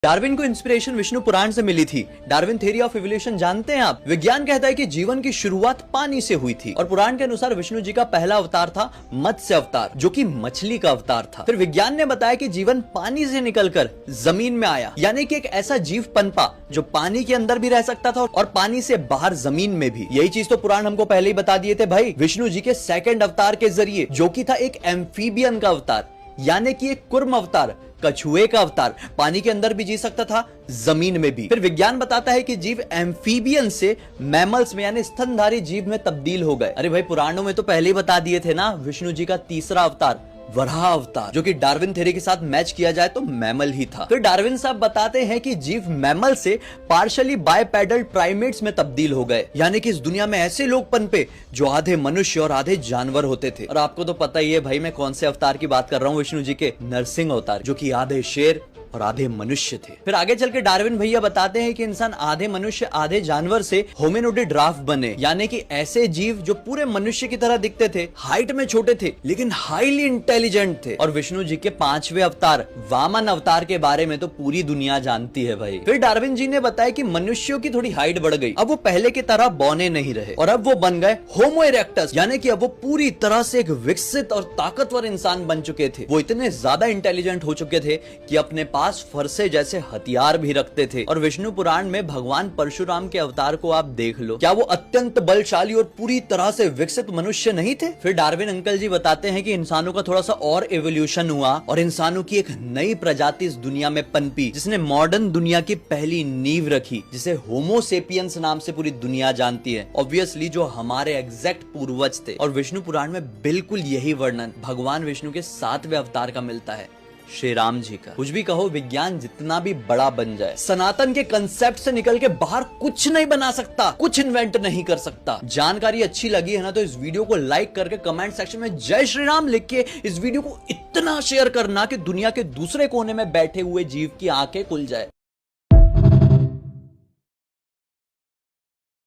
Darwin को inspiration Vishnu पुराण से मिली थी। डार्विन थ्योरी ऑफ इवोल्यूशन जानते हैं आप? विज्ञान कहता है कि जीवन की शुरुआत पानी से हुई थी और पुराण के अनुसार विष्णु जी का पहला अवतार था मत्स्य अवतार, जो कि मछली का अवतार था। फिर विज्ञान ने बताया कि जीवन पानी से निकलकर जमीन में आया, यानी कि एक ऐसा जीव पनपा जो पानी के अंदर भी रह सकता था और पानी से बाहर जमीन में भी। यही चीज तो पुराण हमको पहले ही बता दिए थे भाई, विष्णु जी के सेकंड अवतार के जरिए, जो कि था एक एम्फीबियन का अवतार, यानी कि एक कुर्म अवतार, कछुए का अवतार। पानी के अंदर भी जी सकता था, जमीन में भी। फिर विज्ञान बताता है कि जीव एम्फीबियन से मैमल्स में यानी स्तनधारी जीव में तब्दील हो गए। अरे भाई, पुराणों में तो पहले ही बता दिए थे ना, विष्णु जी का तीसरा अवतार वराह अवतार, जो कि डार्विन थ्योरी के साथ मैच किया जाए तो मैमल ही था। फिर डार्विन साहब बताते हैं कि जीव मैमल से पार्शियली बायपेडल प्राइमेट्स में तब्दील हो गए, यानी कि इस दुनिया में ऐसे लोग पनपे जो आधे मनुष्य और आधे जानवर होते थे। और आपको तो पता ही है भाई, मैं कौन से अवतार की बात कर रहा हूँ, विष्णु जी के नरसिंह अवतार, जो कि आधे शेर और आधे मनुष्य थे। फिर आगे चल के डार्विन भैया बताते हैं कि इंसान आधे मनुष्य आधे जानवर से होमिनोइड ड्राफ्ट बने, यानी कि ऐसे जीव जो पूरे मनुष्य की तरह दिखते थे, हाइट में छोटे थे लेकिन हाईली इंटेलिजेंट थे। और विष्णु जी के पांचवें अवतार वामन अवतार के बारे में तो पूरी दुनिया जानती है भाई। फिर डार्विन जी ने बताया कि मनुष्यों की थोड़ी हाइट बढ़ गई, अब वो पहले की तरह बौने नहीं रहे और अब वो बन गए होमो इरेक्टस, यानी कि अब वो पूरी तरह से एक विकसित और ताकतवर इंसान बन चुके थे। वो इतने ज्यादा इंटेलिजेंट हो चुके थे कि अपने पास फरसे जैसे हथियार भी रखते थे। और विष्णु पुराण में भगवान परशुराम के अवतार को आप देख लो, क्या वो अत्यंत बलशाली और पूरी तरह से विकसित मनुष्य नहीं थे? फिर डार्विन अंकल जी बताते हैं कि इंसानों का थोड़ा सा और एवोल्यूशन हुआ और इंसानों की एक नई प्रजाति इस दुनिया में पनपी, जिसने मॉडर्न दुनिया की पहली नींव रखी, जिसे होमो सेपियंस नाम से पूरी दुनिया जानती है। ऑब्वियसली जो हमारे एग्जैक्ट पूर्वज थे। और विष्णु पुराण में बिल्कुल यही वर्णन भगवान विष्णु के 7वें अवतार का मिलता है, श्री राम जी का। कुछ भी कहो, विज्ञान जितना भी बड़ा बन जाए, सनातन के कंसेप्ट से निकल के बाहर कुछ नहीं बना सकता, कुछ इन्वेंट नहीं कर सकता। जानकारी अच्छी लगी है ना, तो इस वीडियो को लाइक करके कमेंट सेक्शन में जय श्री राम लिख के इस वीडियो को इतना शेयर करना कि दुनिया के दूसरे कोने में बैठे हुए जीव की आंखें खुल जाए।